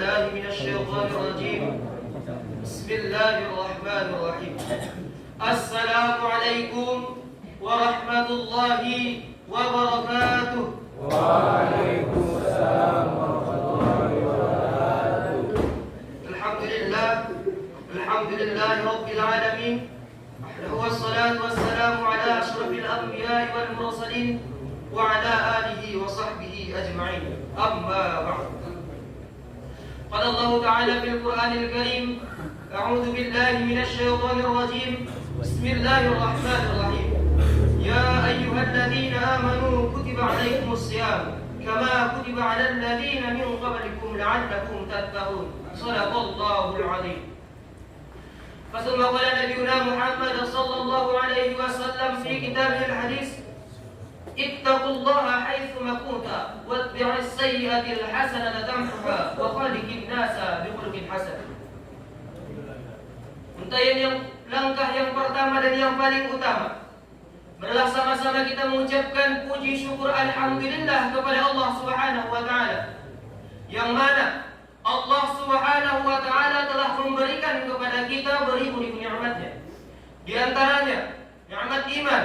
بالله من الشيطان الرجيم. بسم الله الرحمن الرحيم. السلام عليكم ورحمة الله وبركاته. وعليكم السلام ورحمة الله وبركاته. الحمد لله رب العالمين، والصلاة والسلام على أشرف الأنبياء والمرسلين وعلى آله وصحبه أجمعين. أما بعد، قال الله تعالى في القرآن الكريم: أعوذ بالله من الشيطان الرجيم. بسم الله الرحمن الرحيم. يا أيها الذين آمنوا كتب عليكم الصيام كما كتب على الذين من قبلكم لعلكم تتقون. صدق الله العظيم. ثم قال نبينا محمد صلى الله عليه وسلم في كتابه الحديث: اتقوا الله حيثما كنتم واتبع السيئة الحسنة تمحها وخالق الناس بخلق حسن. Langkah yang pertama dan yang paling utama adalah sama-sama kita mengucapkan puji syukur alhamdulillah kepada Allah Subhanahu wa taala, yang mana Allah Subhanahu wa taala telah memberikan kepada kita beribu-ribu nikmat-Nya. Di antaranya nikmat iman,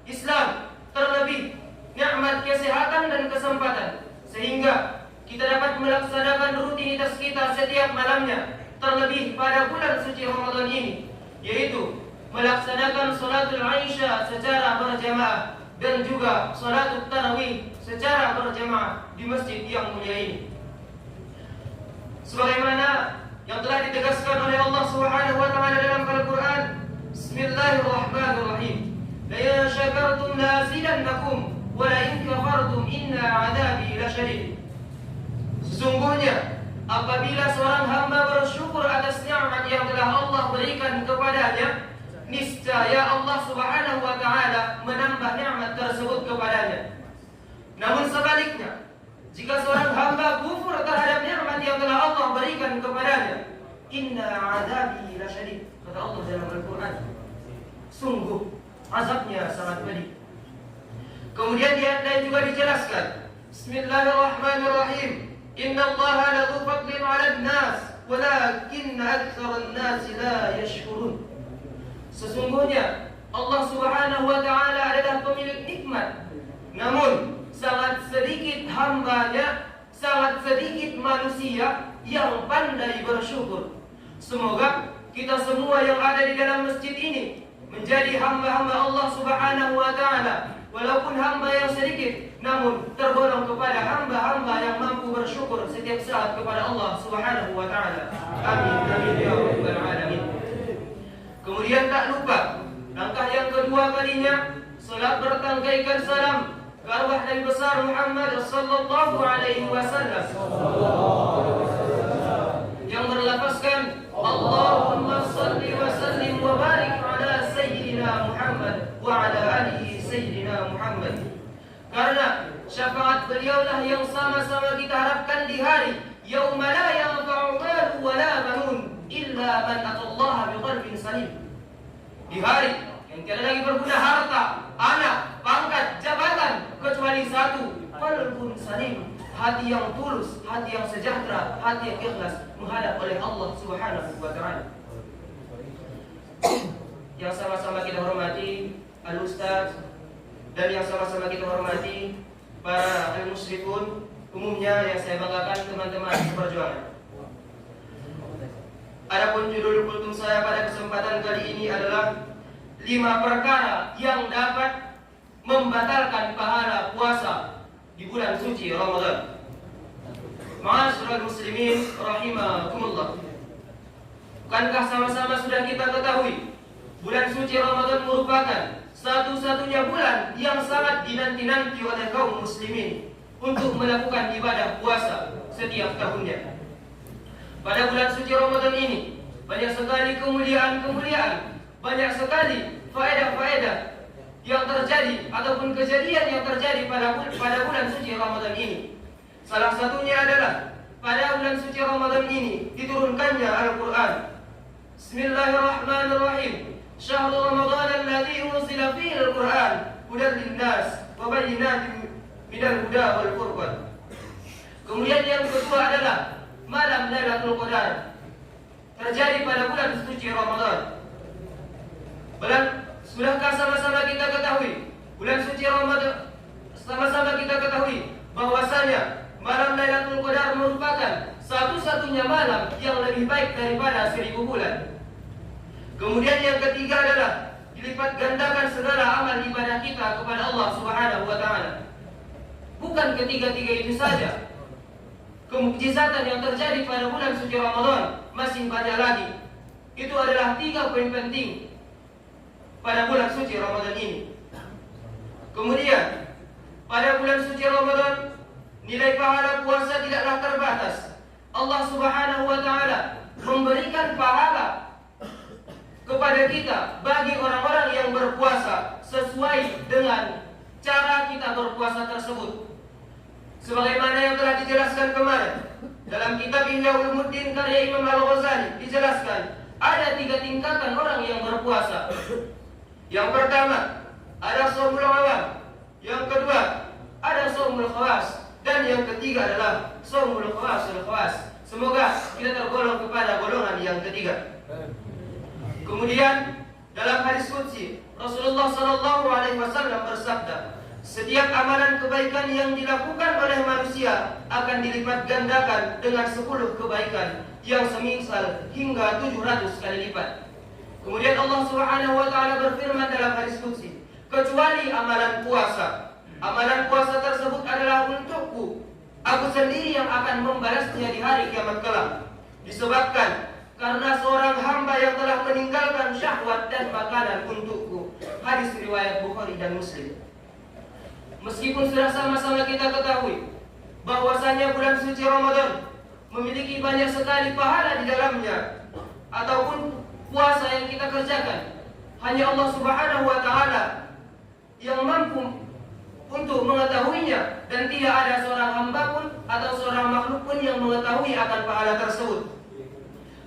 Islam, terlebih nikmat kesehatan dan kesempatan, sehingga kita dapat melaksanakan rutinitas kita setiap malamnya, terlebih pada bulan suci Ramadan ini, yaitu melaksanakan salatul Isya secara berjamaah dan juga salatul tarawih secara berjamaah di masjid yang mulia ini. Sebagaimana yang telah ditegaskan oleh Allah Subhanahu wa taala dalam Al-Qur'an, Bismillahirrahmanirrahim. La in syakartum la azidannakum wa la in kafartum inna 'adzabi lasyadid. Sesungguhnya apabila seorang hamba bersyukur atas nikmat yang telah Allah berikan kepadanya, niscaya Allah Subhanahu wa taala menambah nikmat tersebut kepadanya. Namun sebaliknya, jika seorang hamba kufur terhadap nikmat yang telah Allah berikan kepadanya, inna 'adzabi lasyadid, kata Allah dalam Al-Qur'an, sungguh azabnya sangat pedih. Kemudian di ayat lain juga dijelaskan, Bismillahirrahmanirrahim. Innallaha ladzu fadlin 'alan nas walakinna aktsaran nas la yashkurun. Sesungguhnya Allah Subhanahu wa taala adalah pemilik nikmat, namun sangat sedikit hambanya, sangat sedikit manusia yang pandai bersyukur. Semoga kita semua yang ada di dalam masjid ini menjadi hamba-hamba Allah Subhanahu wa taala, walaupun hamba yang sedikit, namun tergolong kepada hamba-hamba yang mampu bersyukur setiap saat kepada Allah Subhanahu wa taala. Amin amin ya rabbal alamin. Kemudian tak lupa, langkah yang kedua kalinya, salat bertangkaikan salam ke arwah Nabi besar Muhammad sallallahu alaihi wasallam yang berlafazkan Allahumma salli wa sallim wa barik ala sayyidina Muhammad wa ala alihi sayyidina Muhammad. Karena syafaat beliaulah yang sama-sama kita harapkan di hari yauma la yanfa'u malu wa la banun illa man atallaha biqalbin salim. Di hari yang tiada lagi berguna harta, anak, pangkat, jabatan, kecuali satu, qalbun salim, hati yang tulus, hati yang sejahtera, hati yang ikhlas menghadap oleh Allah Subhanahu wa taala. Yang sama-sama kita hormati al-ustaz, dan yang sama-sama kita hormati para al-musyrikun, umumnya yang saya banggakan teman-teman seperjuangan. Adapun judul kultum saya pada kesempatan kali ini adalah 5 perkara yang dapat membatalkan pahala puasa di bulan suci Ramadan. Ma'asyiral muslimin rahimakumullah. Bukankah sama-sama sudah kita ketahui bulan suci Ramadan merupakan satu-satunya bulan yang sangat dinanti-nanti oleh kaum muslimin untuk melakukan ibadah puasa setiap tahunnya. Pada bulan suci Ramadan ini banyak sekali kemuliaan-kemuliaan, banyak sekali faedah-faedah yang terjadi ataupun kejadian yang terjadi pada bulan suci Ramadan ini. Salah satunya adalah pada bulan suci Ramadan ini diturunkannya Al-Quran. Bismillahirrahmanirrahim. Syahrul Ramadan alladzi unzila fihi al-Quran hudan lin-nas wa bayyinatin minal huda wal furqan. Kemudian yang kedua adalah malam Lailatul Qadar terjadi pada bulan suci Ramadan. Sudahkah sama-sama kita ketahui bulan suci Ramadan, sama-sama kita ketahui bahwasanya malam Lailatul Qadar merupakan satu-satunya malam yang lebih baik daripada 1000 bulan. Kemudian yang ketiga adalah dilipat gandakan segala amal ibadah kita kepada Allah Subhanahu wa taala. Bukan ketiga-tiga itu saja. Kemukjizatan yang terjadi pada bulan suci Ramadan masih banyak lagi. Itu adalah 3 poin penting pada bulan suci Ramadan ini. Kemudian pada bulan suci Ramadan nilai pahala puasa tidaklah terbatas. Allah Subhanahu wa taala memberikan pahala kepada kita bagi orang-orang yang berpuasa sesuai dengan cara kita berpuasa tersebut. Sebagaimana yang telah dijelaskan kemarin dalam kitab Ihya Ulumuddin karya Imam Al-Ghazali, dijelaskan ada 3 tingkatan orang yang berpuasa. Yang pertama ada shaumul awam, yang kedua ada shaumul khawas, dan yang ketiga adalah shaumul khawasul khawas. Semoga kita tergolong kepada golongan yang ketiga. Kemudian dalam hadis qudsi Rasulullah SAW bersabda, setiap amalan kebaikan yang dilakukan oleh manusia akan dilipat gandakan dengan 10 kebaikan yang semisal hingga 700 kali lipat. Kemudian Allah Subhanahu wa taala berfirman dalam hadis qudsi, kecuali amalan puasa. Amalan puasa tersebut adalah untukku. Aku sendiri yang akan membalasnya di hari kiamat kelak. Disebabkan karena seorang hamba yang telah meninggalkan syahwat dan makanan untukku. Hadis riwayat Bukhari dan Muslim. Meskipun sudah sama-sama kita ketahui bahwasanya bulan suci Ramadan memiliki banyak sekali pahala di dalamnya, ataupun puasa yang kita kerjakan, hanya Allah Subhanahu wa taala yang mampu untuk mengetahuinya, dan tidak ada seorang hamba pun atau seorang makhluk pun yang mengetahui akan pahala tersebut.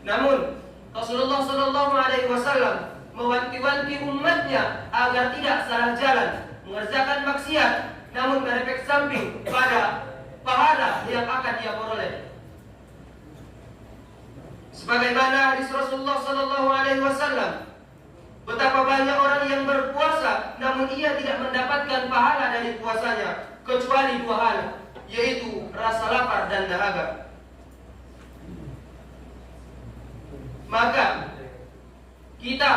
Namun Rasulullah SAW mewanti-wanti umatnya agar tidak salah jalan, mengerjakan maksiat, namun berefek samping pada pahala yang akan dia peroleh. Sebagaimana hadis Rasulullah SAW, betapa banyak orang yang berpuasa namun ia tidak mendapatkan pahala dari puasanya kecuali 2 hal, yaitu rasa lapar dan dahaga. Maka kita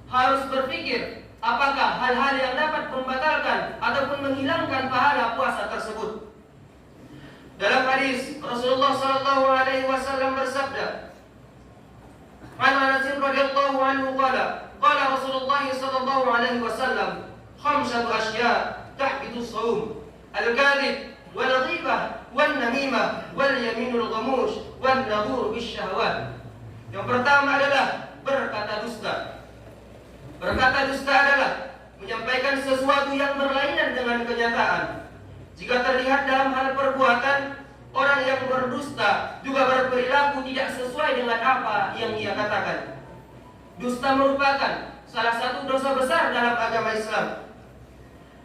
harus berpikir apakah hal-hal yang dapat membatalkan ataupun menghilangkan pahala puasa tersebut. Dalam hadis Rasulullah SAW bersabda, "An Anas radhiyallahu anhu qala, qala Rasulullah sallallahu alaihi wasallam, khamsatu asya' tahbitu shaum, al-kadhib wal ghibah wan namimah wal yaminul ghamush wan nadhur bisyahawat." Yang pertama adalah berkata dusta. Berkata dusta adalah menyampaikan sesuatu yang berlainan dengan kenyataan. Jika terlihat dalam hal perbuatan, orang yang berdusta juga berperilaku tidak sesuai dengan apa yang ia katakan. Dusta merupakan salah satu dosa besar dalam agama Islam.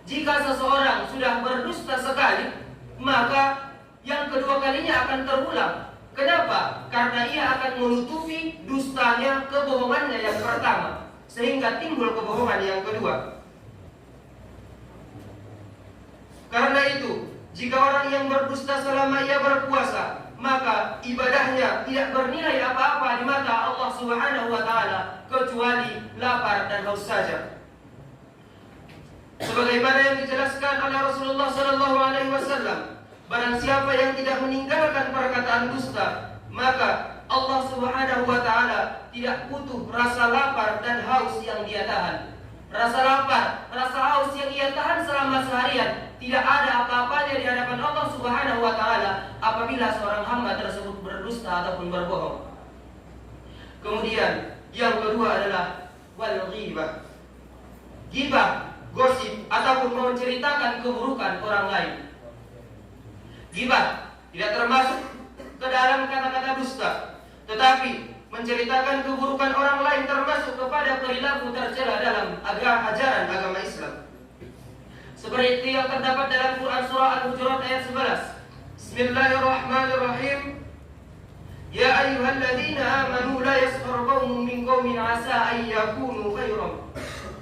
Jika seseorang sudah berdusta sekali, maka yang kedua kalinya akan terulang. Kenapa? Karena ia akan menutupi dustanya, kebohongannya yang pertama, sehingga timbul kebohongan yang kedua. Karena itu, jika orang yang berdusta selama ia berpuasa, maka ibadahnya tidak bernilai apa-apa di mata Allah Subhanahu wa taala kecuali lapar dan haus saja. Sebagaimana yang dijelaskan oleh Rasulullah SAW, barang siapa yang tidak meninggalkan perkataan dusta, maka Allah Subhanahu wa taala tidak butuh rasa lapar dan haus yang dia tahan. Rasa lapar, rasa haus yang ia tahan selama seharian tidak ada apa-apanya di hadapan Allah Subhanahu wa taala apabila seorang hamba tersebut berdusta ataupun berbohong. Kemudian yang kedua adalah wal ghibah. Ghibah, gosip ataupun menceritakan keburukan orang lain. Ghibah tidak termasuk ke dalam kata-kata dusta, tetapi menceritakan keburukan orang lain termasuk kepada perilaku tercela dalam ajaran agama Islam. Seperti yang terdapat dalam Quran surah Al-Hujurat ayat 11. Bismillahirrahmanirrahim. Ya ayyuhalladzina amanu la yaskhar qaumun min qaumin asa an yakunu khairan.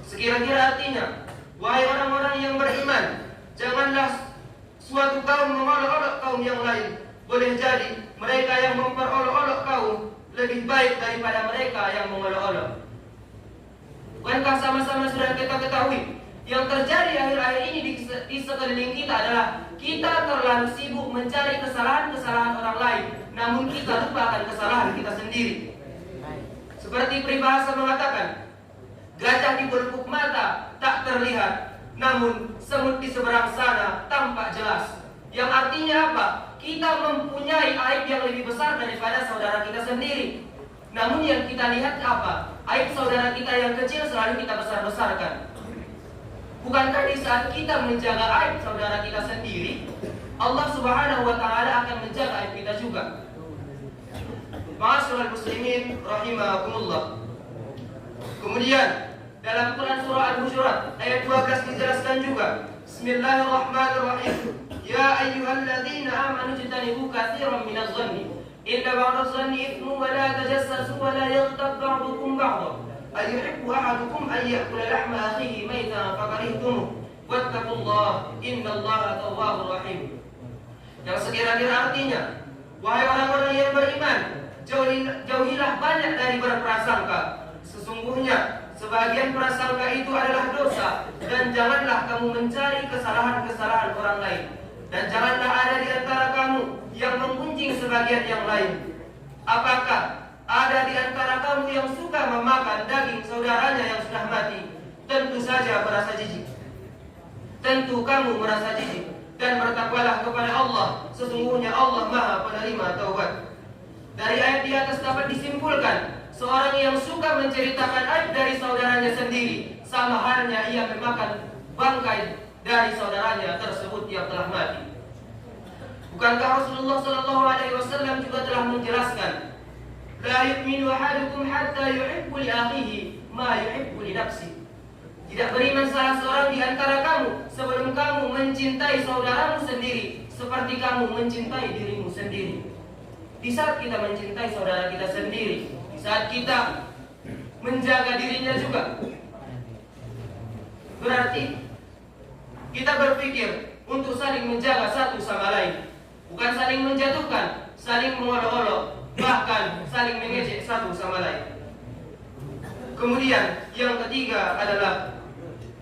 Sekira-kira artinya, wahai orang-orang yang beriman, janganlah suatu kaum mengolok-olok kaum yang lain. Boleh jadi mereka yang memperolok-olok kaum lebih baik daripada mereka yang mengolok-olok. Bukankah sama-sama sudah kita ketahui, yang terjadi akhir-akhir ini di sekeliling kita adalah kita terlalu sibuk mencari kesalahan-kesalahan orang lain, namun kita lupakan kesalahan kita sendiri. Seperti peribahasa mengatakan, gajah di pelupuk mata tak terlihat, namun semut di seberang sana tampak jelas. Yang artinya apa? Kita mempunyai aib yang lebih besar daripada saudara kita sendiri. Namun yang kita lihat apa? Aib saudara kita yang kecil selalu kita besar-besarkan. Bukankah di saat kita menjaga aib saudara kita sendiri, Allah Subhanahu wa Ta'ala akan menjaga aib kita juga? Ma'asyiral muslimin rahimakumullah. Kemudian dalam Quran surah Al-Hujurat ayat 12 dijelaskan juga, Bismillahirrahmanirrahim. Ya ayyuhalladzina amanu ijtanibu katsiran minadh-dhanni inna ba'dadh-dhanni ithmun wa la tajassasu wa la yaghtab ba'dukum ba'dhan. Ayuhibbu ahadukum an ya'kula lahma akhihi maytan fakarihtumuh wattaqullah innallaha tawwabur rahim. Yang sekira-kira artinya, wahai orang-orang yang beriman, jauhilah banyak dari berprasangka. Sesungguhnya sebagian prasangka itu adalah dosa, dan janganlah kamu mencari kesalahan-kesalahan orang lain, dan janganlah ada di antara kamu yang menggunjing sebagian yang lain. Apakah ada di antara kamu yang suka memakan daging saudaranya yang sudah mati? Tentu saja merasa jijik. Tentu kamu merasa jijik. Dan bertakwalah kepada Allah. Sesungguhnya Allah Maha Penerima Taubat. Dari ayat di atas dapat disimpulkan, seorang yang suka menceritakan aib dari saudaranya sendiri, sama halnya ia memakan bangkai dari saudaranya tersebut yang telah mati. Bukankah Rasulullah SAW juga telah menjelaskan, La yu'minu ahadukum hatta yuhibbu li akhihi ma yuhibbu li nafsi. Tidak beriman salah seorang di antara kamu sebelum kamu mencintai saudaramu sendiri seperti kamu mencintai dirimu sendiri. Di saat kita mencintai saudara kita sendiri, di saat kita menjaga dirinya juga, berarti kita berpikir untuk saling menjaga satu sama lain, bukan saling menjatuhkan, saling mengolok-olok, bahkan saling mengejek satu sama lain. Kemudian yang ketiga adalah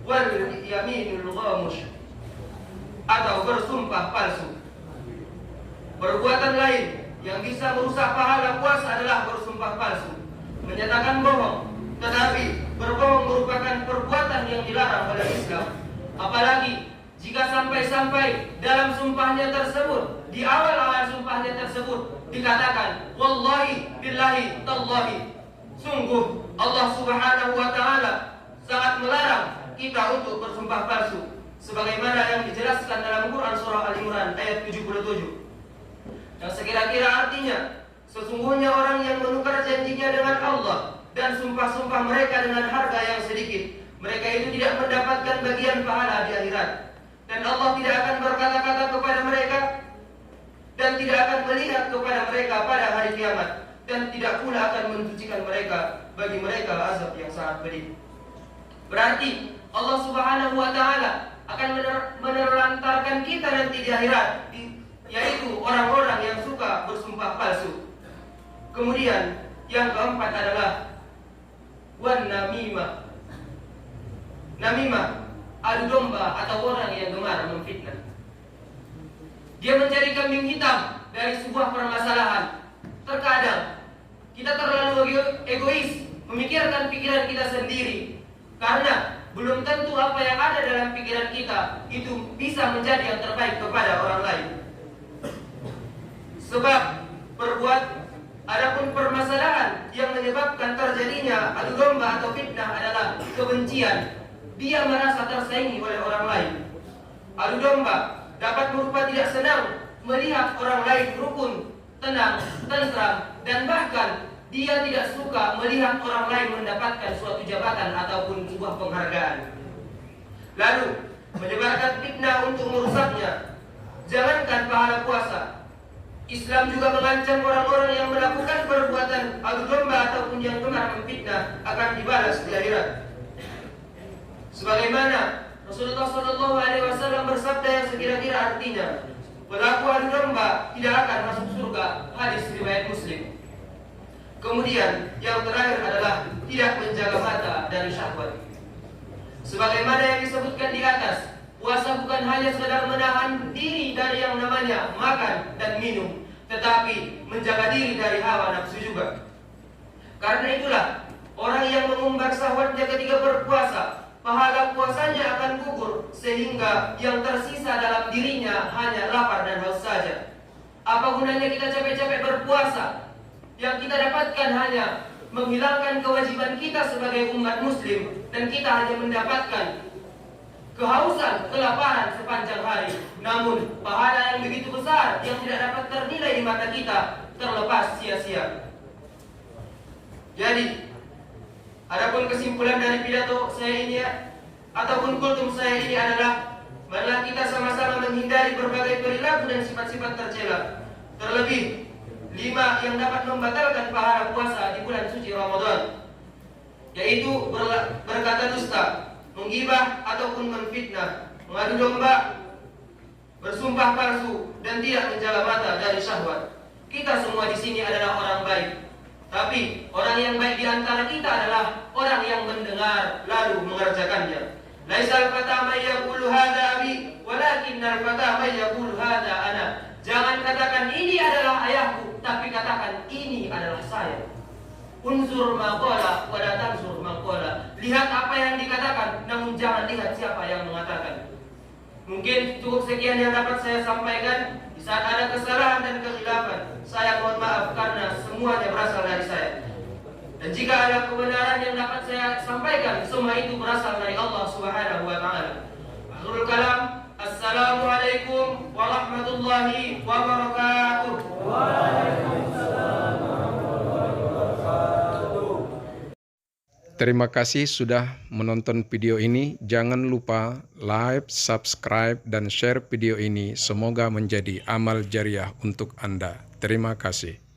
wal yaminul ghamush, atau bersumpah palsu. Perbuatan lain yang bisa merusak pahala puasa adalah bersumpah palsu, menyatakan bohong. Tetapi berbohong merupakan perbuatan yang dilarang oleh Islam. Apalagi jika sampai-sampai dalam sumpahnya tersebut, di awal-awal sumpahnya tersebut dikatakan wallahi billahi tallahi. Sungguh Allah Subhanahu wa Ta'ala sangat melarang kita untuk bersumpah palsu, sebagaimana yang dijelaskan dalam Quran surah Al-Imran ayat 77. Yang sekira-kira artinya, sesungguhnya orang yang menukar janjinya dengan Allah dan sumpah-sumpah mereka dengan harga yang sedikit, mereka itu tidak mendapatkan bagian pahala di akhirat. Dan Allah tidak akan berkata-kata kepada mereka, dan tidak akan melihat kepada mereka pada hari kiamat, dan tidak pula akan mensucikan mereka bagi mereka azab yang sangat pedih. Berarti Allah Subhanahu wa Ta'ala akan menelantarkan kita nanti di akhirat, yaitu orang-orang yang suka bersumpah palsu. Kemudian yang keempat adalah wan namimah. Namimah, adu domba atau orang yang gemar memfitnah. Dia mencari kambing hitam dari sebuah permasalahan. Terkadang kita terlalu egois, memikirkan pikiran kita sendiri, karena belum tentu apa yang ada dalam pikiran kita itu bisa menjadi yang terbaik kepada orang lain. Sebab adapun permasalahan yang menyebabkan terjadinya adu domba atau fitnah adalah kebencian. Dia merasa tersaingi oleh orang lain. Adu domba dapat berupa tidak senang melihat orang lain rukun, tenang, tentram, dan bahkan dia tidak suka melihat orang lain mendapatkan suatu jabatan ataupun sebuah penghargaan. Lalu menyebarkan fitnah untuk merusaknya. Jangankan pahala puasa, Islam juga mengancam orang-orang yang melakukan perbuatan adu domba ataupun yang gemar memfitnah akan dibalas di akhirat. Sebagaimana Rasulullah SAW bersabda yang sekira-kira artinya, pelaku adu domba tidak akan masuk surga. Hadis riwayat Muslim. Kemudian yang terakhir adalah tidak menjaga mata dari syahwat. Sebagaimana yang disebutkan di atas, puasa bukan hanya sekedar menahan diri dari yang namanya makan dan minum, tetapi menjaga diri dari hawa nafsu juga. Karena itulah, orang yang mengumbar syahwatnya ketika berpuasa, pahala puasanya akan gugur, sehingga yang tersisa dalam dirinya hanya lapar dan haus saja. Apa gunanya kita capek-capek berpuasa? Yang kita dapatkan hanya menghilangkan kewajiban kita sebagai umat muslim, dan kita hanya mendapatkan kehausan, kelaparan sepanjang hari. Namun pahala yang begitu besar yang tidak dapat ternilai di mata kita terlepas sia-sia. Jadi, adapun kesimpulan dari pidato saya ini ataupun kultum saya ini adalah, marilah kita sama-sama menghindari berbagai perilaku dan sifat-sifat tercela. Terlebih 5 yang dapat membatalkan pahala puasa di bulan suci Ramadan, yaitu berkata dusta, menggibah ataupun memfitnah, mengadu domba, bersumpah palsu, dan tidak menjaga mata dari syahwat. Kita semua di sini adalah orang baik, tapi orang yang baik di antara kita adalah orang yang mendengar lalu mengerjakannya. Laisal fata may yaqulu hadza abi, walakinnal fata may yaqulu hadza ana. Jangan katakan ini adalah ayahku, tapi katakan ini adalah saya. Unzur maqala wa la tanzur maqala. Lihat apa yang dikatakan, namun jangan lihat siapa yang mengatakan. Mungkin cukup sekian yang dapat saya sampaikan. Di saat ada kesalahan dan kekhilafan, saya mohon maaf karena semuanya berasal dari saya. Dan jika ada kebenaran yang dapat saya sampaikan, semua itu berasal dari Allah Subhanahu wa taala. Akhirul kalam, assalamualaikum warahmatullahi wabarakatuh. Terima kasih sudah menonton video ini. Jangan lupa like, subscribe, dan share video ini. Semoga menjadi amal jariah untuk Anda. Terima kasih.